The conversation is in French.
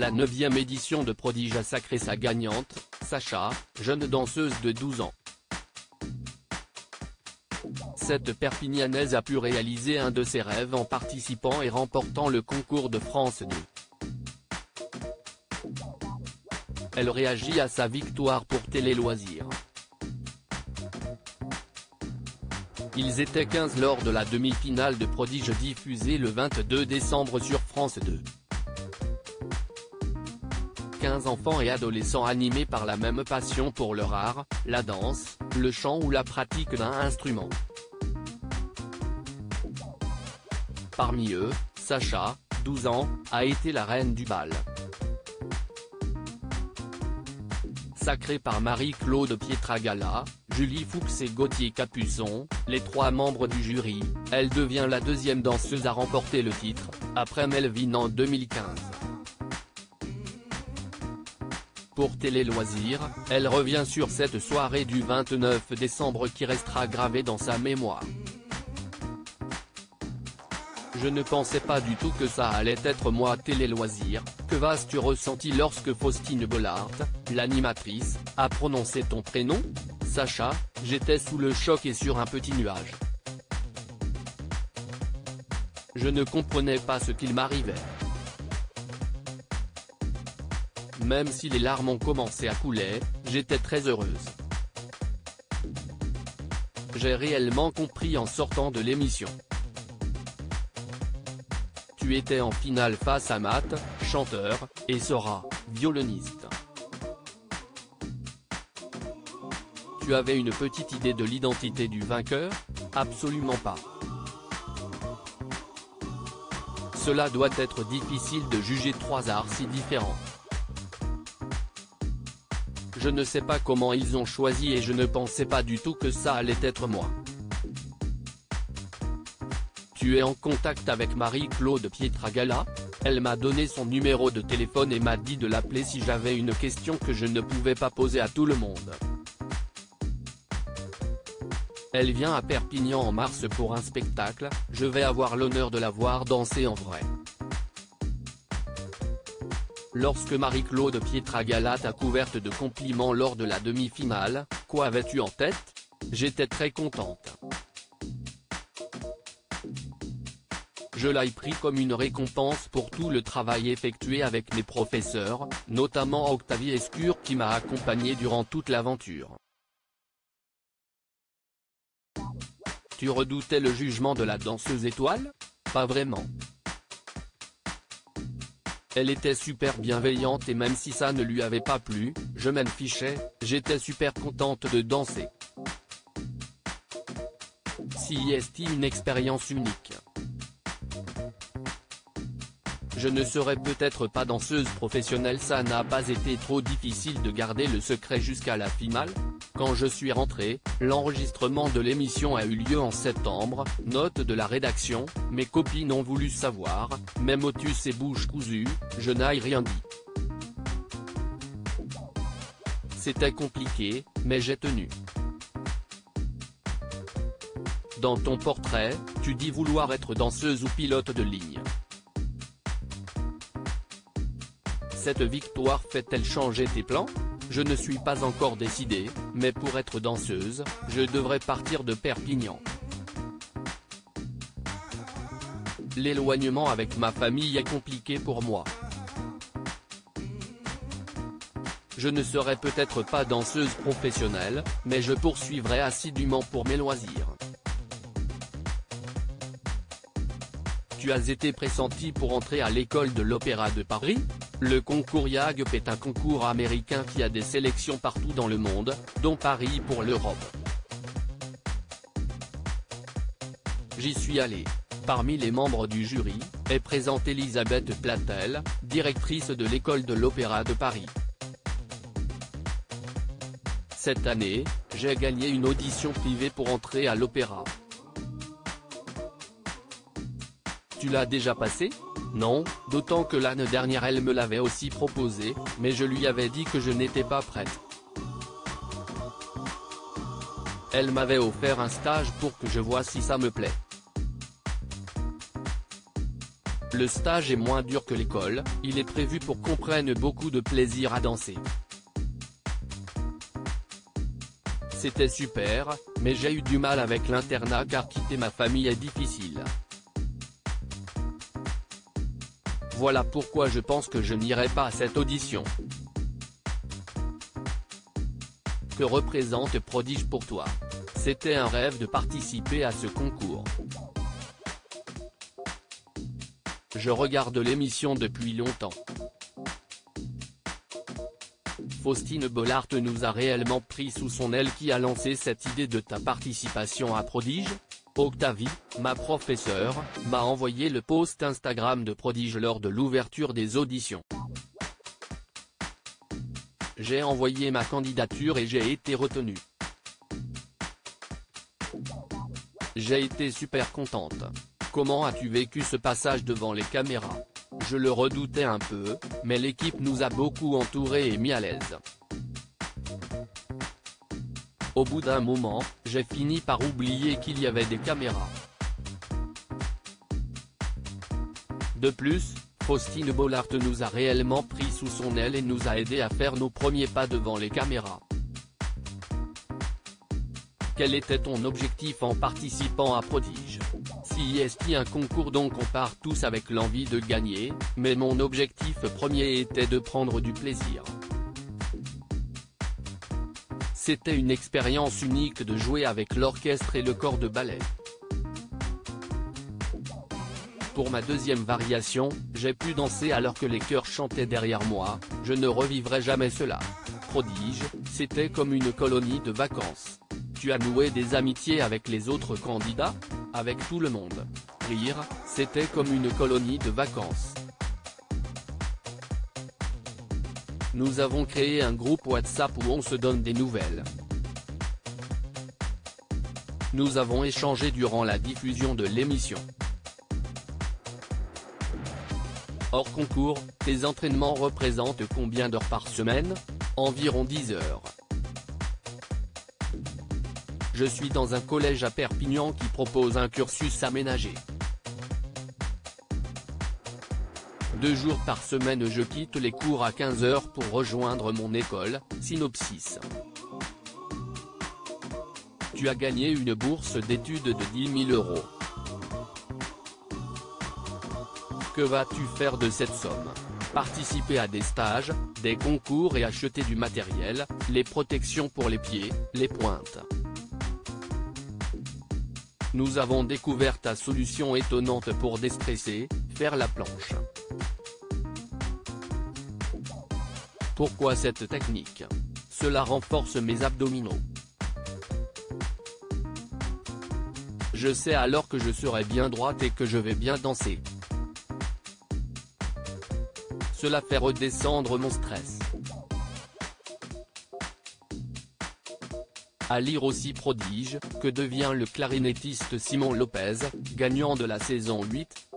La 9e édition de Prodige a sacré sa gagnante, Sacha, jeune danseuse de 12 ans. Cette Perpignanaise a pu réaliser un de ses rêves en participant et remportant le concours de France 2. Elle réagit à sa victoire pour Télé Loisirs. Ils étaient 15 lors de la demi-finale de Prodige diffusée le 22 décembre sur France 2. 15 enfants et adolescents animés par la même passion pour leur art, la danse, le chant ou la pratique d'un instrument. Parmi eux, Sacha, 12 ans, a été la reine du bal. Sacrée par Marie-Claude Pietragala, Julie Fuchs et Gauthier Capuçon, les 3 membres du jury, elle devient la 2e danseuse à remporter le titre, après Melvin en 2015. Pour Télé Loisirs, elle revient sur cette soirée du 29 décembre qui restera gravée dans sa mémoire. Je ne pensais pas du tout que ça allait être moi Télé Loisirs, que vas-tu ressenti lorsque Faustine Bollard, l'animatrice, a prononcé ton prénom ? Sacha, j'étais sous le choc et sur un petit nuage. Je ne comprenais pas ce qu'il m'arrivait. Même si les larmes ont commencé à couler, j'étais très heureuse. J'ai réellement compris en sortant de l'émission. Tu étais en finale face à Matt, chanteur, et Sora, violoniste. Tu avais une petite idée de l'identité du vainqueur ? Absolument pas. Cela doit être difficile de juger 3 arts si différents. Je ne sais pas comment ils ont choisi et je ne pensais pas du tout que ça allait être moi. Tu es en contact avec Marie-Claude Pietragala ? Elle m'a donné son numéro de téléphone et m'a dit de l'appeler si j'avais une question que je ne pouvais pas poser à tout le monde. Elle vient à Perpignan en mars pour un spectacle, je vais avoir l'honneur de la voir danser en vrai. Lorsque Marie-Claude Pietragala t'a couverte de compliments lors de la demi-finale, quoi avais-tu en tête ? J'étais très contente. Je l'ai pris comme une récompense pour tout le travail effectué avec mes professeurs, notamment Octavie Escure qui m'a accompagné durant toute l'aventure. Tu redoutais le jugement de la danseuse étoile ? Pas vraiment. Elle était super bienveillante et même si ça ne lui avait pas plu, je m'en fichais, j'étais super contente de danser. C'est une expérience unique. Je ne serai peut-être pas danseuse professionnelle, ça n'a pas été trop difficile de garder le secret jusqu'à la finale. Quand je suis rentré, l'enregistrement de l'émission a eu lieu en septembre, note de la rédaction, mes copines ont voulu savoir, mais motus et bouche cousue, je n'ai rien dit. C'était compliqué, mais j'ai tenu. Dans ton portrait, tu dis vouloir être danseuse ou pilote de ligne. Cette victoire fait-elle changer tes plans ? Je ne suis pas encore décidée, mais pour être danseuse, je devrais partir de Perpignan. L'éloignement avec ma famille est compliqué pour moi. Je ne serai peut-être pas danseuse professionnelle, mais je poursuivrai assidûment pour mes loisirs. Tu as été pressenti pour entrer à l'école de l'Opéra de Paris ? Le concours IAGP est un concours américain qui a des sélections partout dans le monde, dont Paris pour l'Europe. J'y suis allé. Parmi les membres du jury, est présente Elisabeth Platel, directrice de l'école de l'Opéra de Paris. Cette année, j'ai gagné une audition privée pour entrer à l'opéra. Tu l'as déjà passé ? Non, d'autant que l'année dernière elle me l'avait aussi proposé, mais je lui avais dit que je n'étais pas prête. Elle m'avait offert un stage pour que je vois si ça me plaît. Le stage est moins dur que l'école, il est prévu pour qu'on prenne beaucoup de plaisir à danser. C'était super, mais j'ai eu du mal avec l'internat car quitter ma famille est difficile. Voilà pourquoi je pense que je n'irai pas à cette audition. Que représente Prodige pour toi? C'était un rêve de participer à ce concours. Je regarde l'émission depuis longtemps. Faustine Bollaert nous a réellement pris sous son aile. Qui a lancé cette idée de ta participation à Prodige? Octavie, ma professeure, m'a envoyé le post Instagram de Prodige lors de l'ouverture des auditions. J'ai envoyé ma candidature et j'ai été retenu. J'ai été super contente. Comment as-tu vécu ce passage devant les caméras? Je le redoutais un peu, mais l'équipe nous a beaucoup entourés et mis à l'aise. Au bout d'un moment, j'ai fini par oublier qu'il y avait des caméras. De plus, Faustine Bollaert nous a réellement pris sous son aile et nous a aidés à faire nos premiers pas devant les caméras. Quel était ton objectif en participant à Prodige? Si est un concours donc on part tous avec l'envie de gagner, mais mon objectif premier était de prendre du plaisir. C'était une expérience unique de jouer avec l'orchestre et le corps de ballet. Pour ma deuxième variation, j'ai pu danser alors que les chœurs chantaient derrière moi, je ne revivrai jamais cela. Prodige, c'était comme une colonie de vacances. Tu as noué des amitiés avec les autres candidats? Avec tout le monde. Rire, c'était comme une colonie de vacances. Nous avons créé un groupe WhatsApp où on se donne des nouvelles. Nous avons échangé durant la diffusion de l'émission. Hors concours, tes entraînements représentent combien d'heures par semaine? Environ 10 heures. Je suis dans un collège à Perpignan qui propose un cursus aménagé. 2 jours par semaine je quitte les cours à 15 h pour rejoindre mon école, Synopsis. Tu as gagné une bourse d'études de 10 000 €. Que vas-tu faire de cette somme? Participer à des stages, des concours et acheter du matériel, les protections pour les pieds, les pointes. Nous avons découvert ta solution étonnante pour déstresser, faire la planche. Pourquoi cette technique? Cela renforce mes abdominaux. Je sais alors que je serai bien droite et que je vais bien danser. Cela fait redescendre mon stress. À lire aussi Prodige, que devient le clarinettiste Simon Lopez, gagnant de la saison 8,